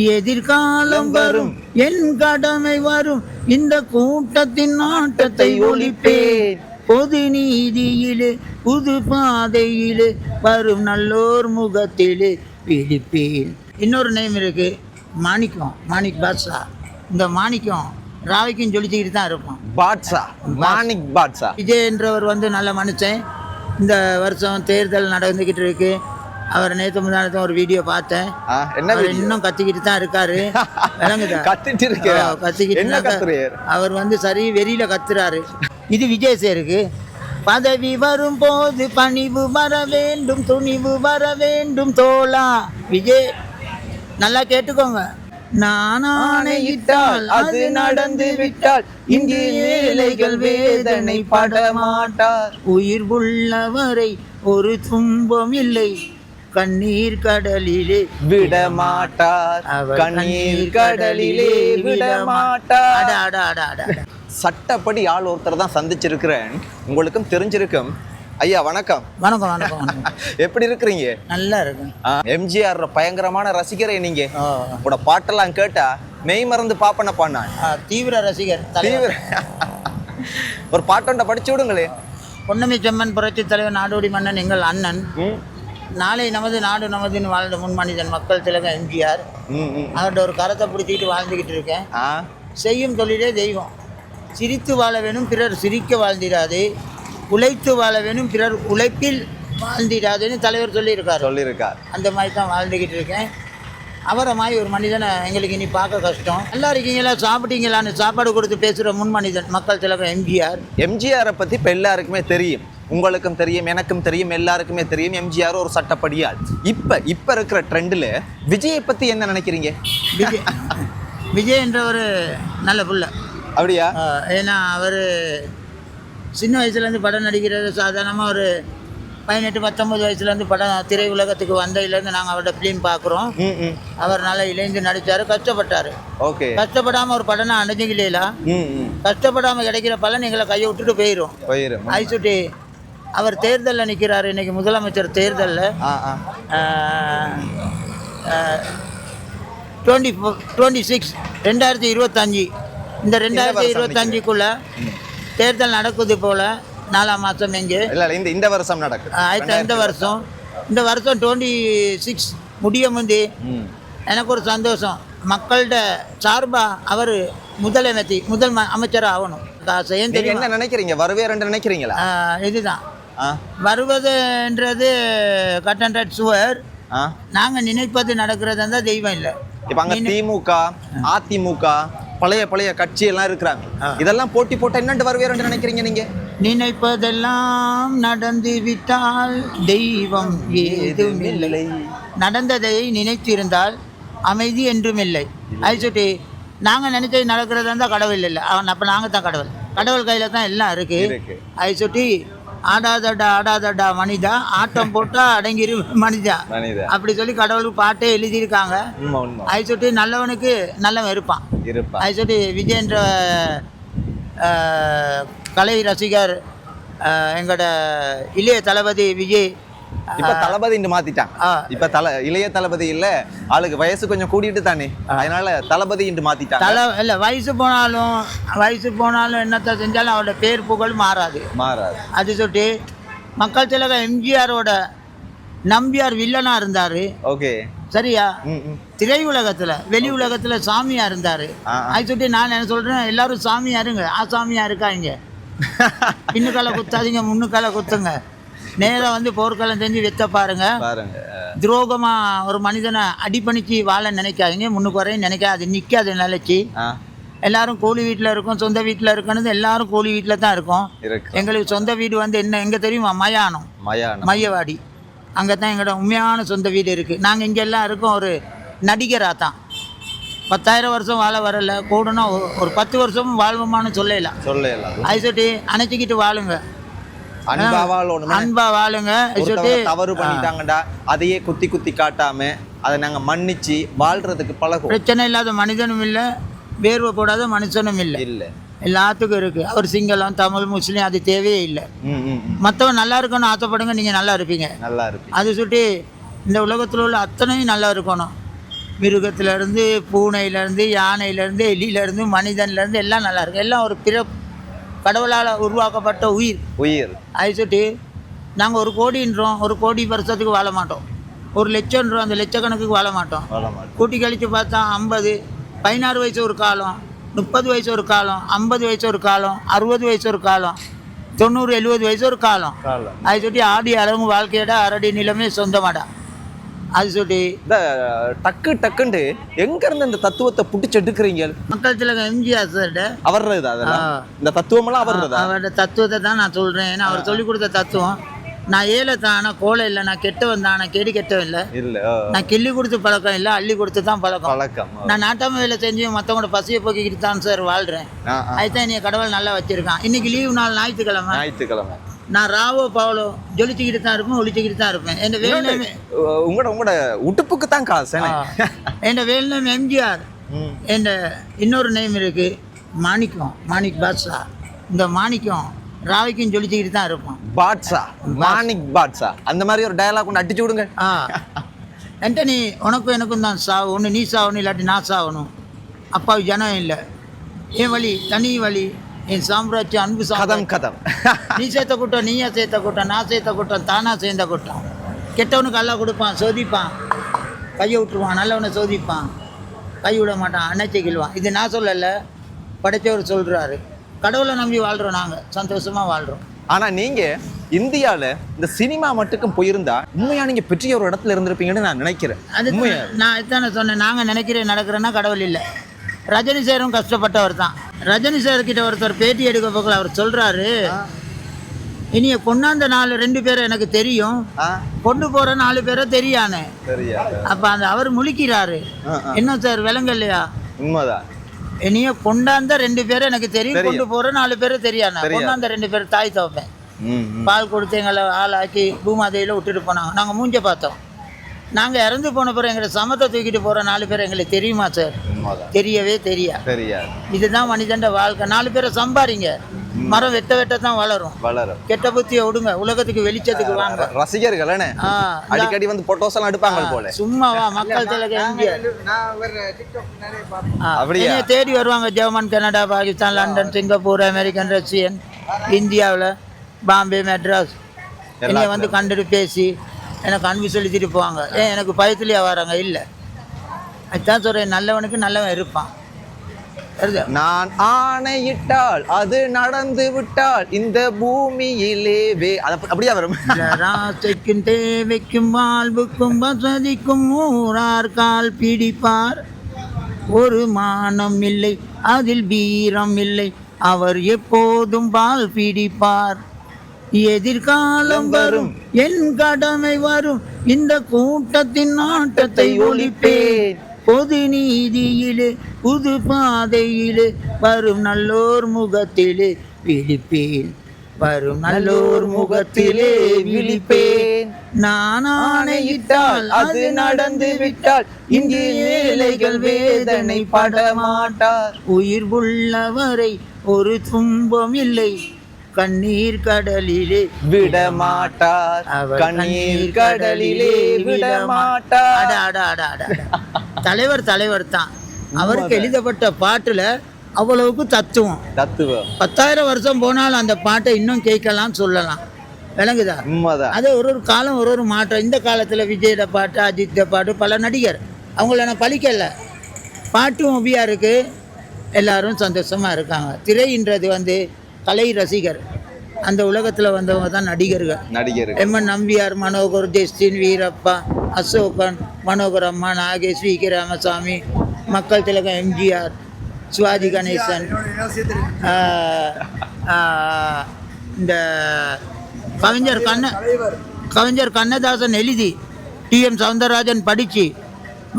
எதிர்காலம் வரும் என் கடமை வரும் இந்த கூட்டத்தின் ஆட்டத்தை ஒழிப்பேன் பொது நீதியிலே புது பாதையிலே வரும் நல்லோர் முகத்திலே பிடிப்பேன். இன்னொரு நேம் இருக்கு, மாணிக்கம், மாணிக் பாட்ஷா. இந்த மாணிக்கம் ராவிக்கும் சொல்லிச்சுக்கிட்டு தான் இருப்போம். பாட்ஷா, மாணிக் பாட்ஷா. விஜய் என்றவர் நல்ல மனுஷன். இந்த வருஷம் தேர்தல் நடந்துக்கிட்டு இருக்கு. அவர் நேற்று முன்னாடி ஒரு வீடியோ பார்த்தேன். இன்னும் கத்திக்கிட்டு தான் இருக்காரு. விளங்குதா? கத்திக்கிட்டு அவர் சரி வெறியில கத்துறாரு. இது விஜய் சேருக்கு. பதவி வரும் போது பணிவு வர வேண்டும், துணிவு வர வேண்டும் தோழா. விஜய் நல்லா கேட்டுக்கோங்க. நான் ஆணையிட்டால் அது நடந்து விட்டால் இங்கே ஏழைகள் வேதனை பட மாட்டார். உயிர் உள்ளவரை ஒரு துன்பம் இல்லை, கண்ணீர் கடலிலே விட மாட்டார், கண்ணீர் கடலிலே விட மாட்டார். சட்டப்படி ஆள் ஒருத்தர் தான் சந்திச்சிருக்கிறேன், உங்களுக்கும் தெரிஞ்சிருக்கும். ஐயா வணக்கம். வணக்கம் வணக்கம். எப்படி இருக்கிறீங்க? நல்லா இருக்கு. எம்ஜிஆர் பயங்கரமான ரசிகரே நீங்க. உங்களோட பாட்டெல்லாம் கேட்டா மெய் மறந்து பாப்பன பாடினான். தீவிர ரசிகர். ஒரு பாட்டொண்ட படிச்சு விடுங்களே. பொன்னமி செம்மன் புரட்சி தலைவர் நாடோடி மன்னன் எங்கள் அண்ணன், நாளை நமது நாடு நமதுன்னு வாழ்ந்த முன்மனிதன் மக்கள் திலகம் எம்ஜிஆர். அவர்கிட்ட ஒரு கரத்தை பிடிச்சிக்கிட்டு வாழ்ந்துக்கிட்டு இருக்கேன். செய்யும் தொழிலே தெய்வம். சிரித்து வாழ வேணும் பிறர் சிரிக்க வாழ்ந்திடாது, உழைத்து வாழ வேணும் பிறர் உழைப்பில் வாழ்ந்திடாதுன்னு தலைவர் சொல்லியிருக்கார். அந்த மாதிரி தான் வாழ்ந்துக்கிட்டு இருக்கேன். அவரை மாதிரி ஒரு மனிதனை எங்களுக்கு இனி பார்க்க கஷ்டம். நல்லா இருக்கீங்களா, சாப்பிட்டீங்களான்னு சாப்பாடு கொடுத்து பேசுகிற முன்மனிதன் மக்கள் திலகம் எம்ஜிஆர். எம்ஜிஆரை பற்றி இப்போ எல்லாருக்குமே தெரியும், உங்களுக்கும் தெரியும், எனக்கும் தெரியும், எல்லாருக்குமே தெரியும். எம்ஜிஆர் ஒரு சட்டப்படியாள். இப்போ இருக்கிற ட்ரெண்டில் விஜயை பற்றி என்ன நினைக்கிறீங்க? விஜய் என்ற ஒரு நல்ல புள்ள. அப்படியா? ஏன்னா அவர் சின்ன வயசுலேருந்து படம் நடிக்கிறது. சாதாரணமாக ஒரு 18-19 வயசுலேருந்து படம் திரை உலகத்துக்கு வந்ததுலேருந்து நாங்கள் அவரோட ஃபிலிம் பார்க்குறோம். அவர் நல்லா இணைந்து நடித்தார், கஷ்டப்பட்டார். ஓகே. கஷ்டப்படாமல் ஒரு படம் அடைஞ்சிக்கலா, கஷ்டப்படாமல் கிடைக்கிற பலன் எங்களை கையை விட்டுட்டு போயிடும். ஐசுட்டி அவர் தேர்தலில் நிற்கிறார். இன்னைக்கு முதலமைச்சர் தேர்தலில் 2025 இந்த 2025க்குள்ள தேர்தல் நடக்குது போல. 4ஆம் மாதம் எங்கே இந்த வருஷம் நடக்குது. இந்த வருஷம் 26 முடிய முந்தி எனக்கு ஒரு சந்தோஷம். மக்கள்கிட்ட சார்பாக அவர் முதல் அமைச்சராக ஆகணும். என்ன நினைக்கிறீங்க? வருவேன்னு நினைக்கிறீங்களா? இதுதான் வருவதுன்றது கட் அண்ட் ரைட் சுவர். நாங்கள் நினைப்பது நடக்கிறது தான் தெய்வம் இல்லை. இப்போ அங்கே திமுக, அதிமுக, பழைய கட்சி எல்லாம் இருக்கிறாங்க. இதெல்லாம் போட்டி போட்டா என்னண்டு வருவேன்னு நினைக்கிறீங்க நீங்க? நினைப்பதெல்லாம் நடந்து விட்டால் தெய்வம் ஏதும் இல்லை. நடந்ததை நினைத்திருந்தால் அமைதி என்றும் இல்லை. ஐசுட்டி நாங்கள் நினைச்சது நடக்கிறது தான் கடவுள் இல்லை. அப்போ நாங்கள் தான் கடவுள் கையில் தான் எல்லாம் இருக்கு. ஐசுட்டி ஆடாதடா மனிதா, ஆட்டம் போட்டா அடங்கிரு மனிதா, அப்படி சொல்லி கடவுளுக்கு பாட்டே எழுதியிருக்காங்க. ஐசுட்டி நல்லவனுக்கு நல்லவன் இருப்பான். ஐசுட்டி விஜய் என்ற கலை ரசிகர், எங்களோட இளைய தளபதி விஜய். இப்ப தளபதி மாத்திட்டான். இப்ப இளைய தளபதி இல்ல, ஆளுக்கு வயசு கொஞ்சம் கூட்டிட்டு தானே, அதனால தளபதி மாத்திட்டான். இல்ல வயசு போனாலும் என்னத்த செஞ்சாலும் அவரோட பேர் புகழ் மாறாது. அது சொல்லிட்டு மக்கள் திலகம் எம்ஜிஆரோட நம்பியார் வில்லனா இருந்தாரு. ஓகே, சரியா? திரை உலகத்துல வெளி உலகத்துல சாமியா இருந்தாரு. அது சொல்லிட்டு நான் என்ன சொல்றேன், எல்லாரும் சாமியா இருங்க, ஆசாமியா இருக்காங்க. பின்னுக்கால குத்தாதீங்க, முன்னுக்கால குத்துங்க. நேரம் போர்க்களம் செஞ்சு வெத்த பாருங்க. துரோகமா ஒரு மனிதனை அடிப்பணிச்சு வாழ நினைக்காதீங்க. முன்னுக்கு வரையும் நினைக்காது, நிக்காது நிலைச்சி. எல்லாரும் கூலி வீட்டில் இருக்கும், சொந்த வீட்டில் இருக்கணும். எல்லாரும் கூலி வீட்டில் தான் இருக்கும். எங்களுக்கு சொந்த வீடு என்ன எங்க தெரியுமா? மயானம், மையவாடி. அங்கே தான் எங்களோட உண்மையான சொந்த வீடு இருக்கு. நாங்கள் இங்கே எல்லாம் இருக்கோம் ஒரு நடிகராக தான். 10,000 வருஷம் வாழ வரல, கூடனா ஒரு 10 வருஷமும் வாழ்வோமான்னு சொல்லலாம். ஐசோட்டி அணைச்சிக்கிட்டு வாழுங்க, அன்பா வாழுங்க. தவறு பண்ணிட்டாங்கடா அதையே குத்தி காட்டாம அதை நாங்க மன்னிச்சு வாழ்றதுக்கு பழகும். பிரச்சனை இல்லாத மனிதனும் இல்லை, வேர்வை போடாத மனுஷனும் இல்லை. எல்லாத்துக்கும் இருக்கு. அவர் சிங்களம், தமிழ், முஸ்லீம் அது தேவையே இல்லை. மற்றவன் நல்லா இருக்கணும் ஆசைப்படுங்க, நீங்க நல்லா இருப்பீங்க. அது சுட்டி இந்த உலகத்தில் உள்ள அத்தனையும் நல்லா இருக்கணும். மிருகத்திலேருந்து பூனையிலேருந்து யானையிலேருந்து எலியிலேருந்து மனிதன்லேருந்து எல்லாம் நல்லா இருக்கு. எல்லாம் ஒரு கடவுளால் உருவாக்கப்பட்ட உயிர். அதை சுட்டி நாங்கள் 1 கோடின்றோம், 1 கோடி வருஷத்துக்கு வாழ மாட்டோம். 1 லட்சம்ன்றோம், அந்த லட்சக்கணக்குக்கு வாழ மாட்டோம். கூட்டி கழித்து பார்த்தா 50, 16 வயசு ஒரு காலம், 30 வயசு ஒரு காலம், 50 வயசு ஒரு காலம், 60 வயசு ஒரு காலம், 90, 70 வயசு ஒரு காலம். அதை சுட்டி ஆடி அளவு வாழ்க்கையோட அரடி நிலமே சொந்தமாடா. அது சொல்லி டக்குண்டு எங்க இருந்து இந்த தத்துவத்தை புடிச்சு எடுக்கிறீங்க? மக்கள் திலகம் எம்ஜிஆர் சார் அவர்றதா இந்த தத்துவமெல்லாம் அவர்றதா? அவரோட தத்துவத்தை தான் நான் சொல்றேன். ஏன்னா அவர் சொல்லி கொடுத்த தத்துவம். நான் ஏழை தான், ஆனால் கோலை இல்லை. நான் கெட்டவன் தான், நான் கேடு கெட்டவன் இல்லை. நான் கிள்ளி கொடுத்து பழக்கம் இல்லை, அள்ளி கொடுத்து தான் பழக்கம். நான் நாட்டாம வேலை செஞ்சு மற்றவங்களோட பசியை போக்கிக்கிட்டு தான் சார் வாழ்றேன். அதுதான் என்னைய கடவுள் நல்லா வச்சிருக்கான். இன்னைக்கு லீவு நாள் ஞாயிற்றுக்கிழமை. நான் ராவோ பவலோ ஜொலிச்சுக்கிட்டு தான் இருப்பேன், ஒழிச்சுக்கிட்டு தான் இருப்பேன். என் வேலை உங்களோட உடுப்புக்கு தான் காசு. என் வேலை நேம் எம்ஜிஆர். என் இன்னொரு நேம் இருக்கு மாணிக் பாட்ஷா. இந்த மாணிக்கம் ராவிக்கும் ஜொலிச்சுக்கிட்டு தான் இருப்போம். மாணிக் பாட்ஷா அந்த மாதிரி ஒரு டயலாக் ஒன்று அடிச்சு விடுங்க. என்கிட்ட நீ உனக்கும் எனக்கும் தான் சாவு, ஒன்று நீ சாகணும் இல்லாட்டி நான் சாகணும். அப்பாவுக்கு ஜனம் இல்லை, என் வழி தனி வழி, என் சாம்ராஜ்யம் அன்பு கதம். நீ சேர்த்த கூட்டம், நீயா சேர்த்த கூட்டம், நான் சேர்த்த கூட்டம், தானா சேர்ந்த கூட்டம். கெட்டவனுக்கு அல்லா கொடுப்பான், சோதிப்பான், கையை விட்டுருவான். நல்லவனை சோதிப்பான், கை விட மாட்டான், அணைச்சிக்கிடுவான். இது நான் சொல்லலை, படைத்தவர் சொல்கிறாரு. கடவுளை நம்பி வாழ்கிறோம், நாங்கள் சந்தோஷமாக வாழ்கிறோம். ஆனால் நீங்கள் இந்தியாவில் இந்த சினிமா மட்டுக்கும் போயிருந்தா உண்மையாக நீங்கள் பெரிய ஒரு இடத்துல இருந்திருப்பீங்கன்னு நான் நினைக்கிறேன். அது நான் இதுதானே சொன்னேன். நாங்கள் நினைக்கிறேன் நடக்கிறேன்னா கடவுள் இல்லை. ரஜினி சாரும் கஷ்டப்பட்டவர் தான். ரஜினி சார்கிட்ட ஒருத்தர் பேட்டி எடுக்க போகல, அவர் சொல்கிறாரு, இனிய கொண்டாந்த 2 பேரை எனக்கு தெரியும், கொண்டு போகிற 4 பேரை தெரியானே. அப்போ அவர் முழிக்கிறாரு. என்ன சார் விலங்கு இல்லையா? உண்மைதான். இனிய கொண்டாந்த 2 பேரை எனக்கு தெரியும், கொண்டு போகிற 4 பேரை தெரியானே. கொண்டாந்த 2 பேர் தாய் தவப்பேன். பால் கொடுத்து எங்களை ஆளாக்கி பூமாதையில் விட்டுட்டு போனாங்க. நாங்கள் மூஞ்ச பார்த்தோம். நாங்கள் இறந்து போன பிறகு எங்களை சமத்தை தூக்கிட்டு போகிற 4 பேர் எங்களுக்கு தெரியுமா சார்? தெரியவே தெரியாது. இதுதான் மனிதண்ட வாழ்க்கை. 4 பேரை சம்பாதிங்க, மரம் வெட்ட தான் வளரும். கெட்ட புத்தியை விடுங்க, உலகத்துக்கு வெளிச்சத்துக்கு வாங்க. ரசிகர்கள் அடிக்கடி வந்து போட்டோஸ் எல்லாம் எடுப்பாங்க போல. சும்மாவா மக்கள் திலகம் தேடி வருவாங்க. German, Canada, Pakistan, London, Singapore, American, Russian, இந்தியாவில் பாம்பே, மெட்ராஸ் என்னைய வந்து கண்டுட்டு பேசி எனக்கு அன்பு செலுத்திட்டு போவாங்க. ஏன் எனக்கு பயத்துலேயே வராங்க? இல்லை, அதுதான் சொல்கிறேன், நல்லவனுக்கு நல்லவன் இருப்பான். நான் ஆணையிட்டால் அது நடந்து விட்டால் இந்த பூமியிலே அப்படியே வரும். ராசைக்கும் தேவைக்கும் வாழ்வுக்கும் வசதிக்கும் ஊரார் கால் பிடிப்பார். ஒரு மானம் இல்லை, அதில் வீரம் இல்லை, அவர் எப்போதும் பால் பிடிப்பார். எதிர்காலம் வரும், என் கடமை வரும், இந்த கூட்டத்தின் ஆட்டத்தை ஒழிப்பேன். பொது நீதியிலே புது பாதையிலே வரும் நல்லோர் முகத்திலே விழிப்பேன். வரும் நல்லோர் முகத்திலே விழிப்பேன். நான் ஆணையிட்டால் அது நடந்து விட்டால் இங்கே ஏழைகள் வேதனை படமாட்டார். உயிர் உள்ளவரை ஒரு துன்பம் இல்லை, கண்ணீர் கடலிலே விடமாட்டார். கண்ணீர் கடலிலே விடமாட்டார். தலைவர் தான். அவருக்கு எழுதப்பட்ட பாட்டுல அவ்வளவுக்கு தத்துவம். 10,000 வருஷம் போனாலும் அந்த பாட்டை இன்னும் கேட்கலாம், சொல்லலாம். விளங்குதா? அது ஒரு காலம் ஒரு மாற்றம். இந்த காலத்துல விஜயோட பாட்டு, அஜித்த பாட்டு, பல நடிகர் அவங்கள நான் பழிக்கல. பாட்டும் ஒபியா இருக்கு, எல்லாரும் சந்தோஷமா இருக்காங்க. திரைன்றது வந்து கலை ரசிகர். அந்த உலகத்தில் வந்தவங்க தான் நடிகர்கள். எம்என் நம்பியார், மனோகர், ஜெஸ்டின், வீரப்பா, அசோகன், மனோகர் அம்மா, நாகேஷ், வி கே ராமசாமி, மக்கள் திலகம் எம்ஜிஆர், சிவாஜி கணேசன், இந்த கவிஞர் கண்ணதாசன் எழுதி டிஎம் சவுந்தரராஜன் படித்து,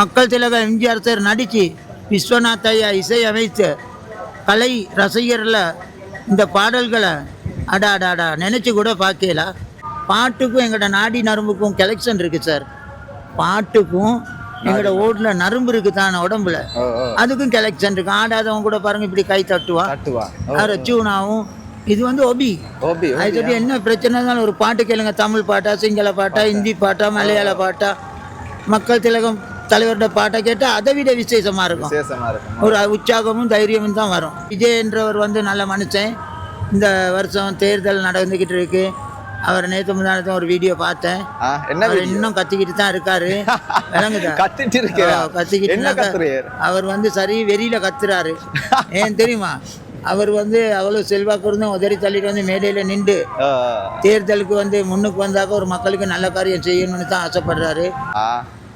மக்கள் திலகம் எம்ஜிஆர் சார் நடித்து, விஸ்வநாத் ஐயா இசை அமைத்து, கலை ரசிகரில் இந்த பாடல்களை அடாடாடா நினச்சி கூட பார்க்கல. பாட்டுக்கும் எங்களோட நாடி நரம்புக்கும் கலெக்ஷன் இருக்குது சார். பாட்டுக்கும் எங்களோட ஓட்டில் நரம்பு இருக்குது தான் உடம்புல, அதுக்கும் கலெக்ஷன் இருக்குது. ஆடாதவங்க கூட பாருங்கள் இப்படி கை தட்டுவா. ரச்சூனாவும் இது வந்து ஒபி. அது சொல்லி என்ன பிரச்சனை இருந்தாலும் ஒரு பாட்டு கேளுங்க, தமிழ் பாட்டா, சிங்கள பாட்டா, ஹிந்தி பாட்டா, மலையாள பாட்டா, மக்கள் திலகம் தலைவரோட பாட்டை கேட்டால் அதை விட விசேஷமாக இருக்கும். விசேஷமா இருக்கும். ஒரு உற்சாகமும் தைரியமும் தான் வரும். விஜயன்றவர் வந்து நல்ல மனுஷன். இந்த வருஷம் தேர்தல் நடந்துக்கிட்டு இருக்கு. அவர் நேற்று முந்தானத்தை ஒரு வீடியோ பார்த்தேன். என்ன அவர் இன்னும் கத்திக்கிட்டு தான் இருக்காரு. விளங்குதா? கத்திட்டு இருக்கு. கத்திக்கிட்டு அவர் வந்து சரி வெறியில கத்துறாரு. ஏன் தெரியுமா? அவர் வந்து அவ்வளோ செல்வாக்கு இருந்தும் உதறி தள்ளிட்டு வந்து மேடையில் நின்று தேர்தலுக்கு வந்து முன்னுக்கு வந்தாக்க ஒரு மக்களுக்கு நல்ல காரியம் செய்யணும்னு தான் ஆசைப்படுறாரு.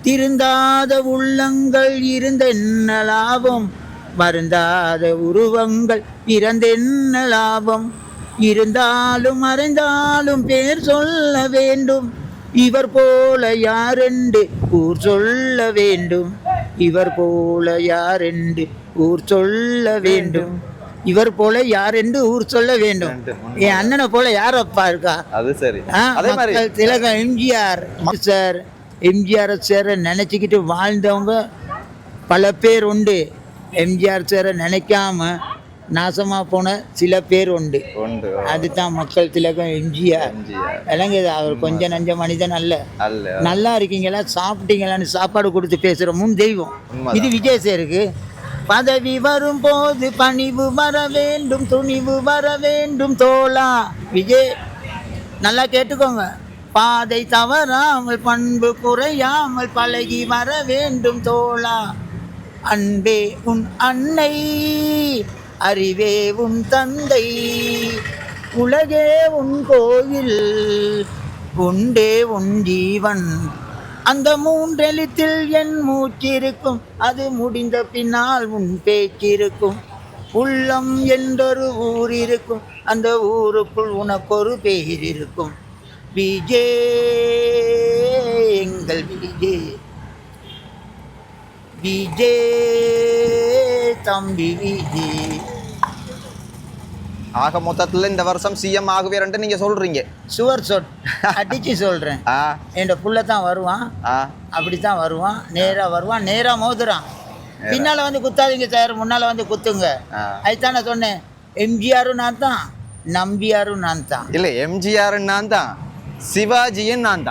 திருந்தாத உள்ளங்கள் இருந்த என்ன லாபம், வருந்தாத உருவங்கள் இறந்தென்ன லாபம், இருந்தாலும் மறைந்தாலும் பேர் சொல்ல வேண்டும், இவர் போல யாரென்று ஊர் சொல்ல வேண்டும், இவர் போல யாரென்று ஊர் சொல்ல வேண்டும், இவர் போல யாரென்று ஊர் சொல்ல வேண்டும். என் அண்ணனை போல யார் அப்பா இருக்கா? அது சரி. மக்கள் திலகம் எம்ஜிஆர் சார். எம்ஜிஆர் சாரை நினச்சிக்கிட்டு வாழ்ந்தவங்க பல பேர் உண்டு. எம்ஜிஆர் சாரை நினைக்காம நாசமாக போன சில பேர் உண்டு. அதுதான் மக்கள் திலகம் எம்ஜிஆர். விளங்குது? அவர் கொஞ்சம் நஞ்ச மனிதன் அல்ல. நல்லா இருக்கீங்களா, சாப்பிட்டீங்களான்னு சாப்பாடு கொடுத்து பேசுகிற முன் தெய்வம். இது விஜய் சாருக்கு. பதவி வரும்போது பணிவு வர வேண்டும், துணிவு வர வேண்டும் தோழா. விஜய் நல்லா கேட்டுக்கோங்க. பாதை தவறாமல் பண்பு குறையாமல் பழகி வர வேண்டும் தோழா. அன்பே உன் அன்னை, அறிவே உன் தந்தை, உலகே உன் கோயில், உண்டே உன் ஜீவன். அந்த மூன்றெழுத்தில் என் மூச்சிருக்கும், அது முடிந்த பின்னால் உன் பேச்சிருக்கும். உள்ளம் என்றொரு ஊர் இருக்கும், அந்த ஊருக்குள் உனக்கொரு பேர் இருக்கும். விஜய் எங்கள் விஜய், விஜய் தம்பி விஜய். ஆக மொத்தத்தில் இந்த வருஷம் சிஎம் ஆகுவேன்ட்டு நீங்க சொல்றீங்க? சுவர் சொட் அடிச்சு சொல்றேன். என் புள்ள தான் வருவான், அப்படித்தான் வருவான். நேரா வருவான், நேரா மோதுறான். பின்னால வந்து குத்தாதீங்க சார், முன்னால வந்து குத்துங்க. அதுதான் நான் சொன்னேன். எம்ஜிஆரும் நான் தான், நம்பியாரும் நான் தான். இல்ல எம்ஜிஆரும் நான் தான், சிவாஜியும் நான் தான்.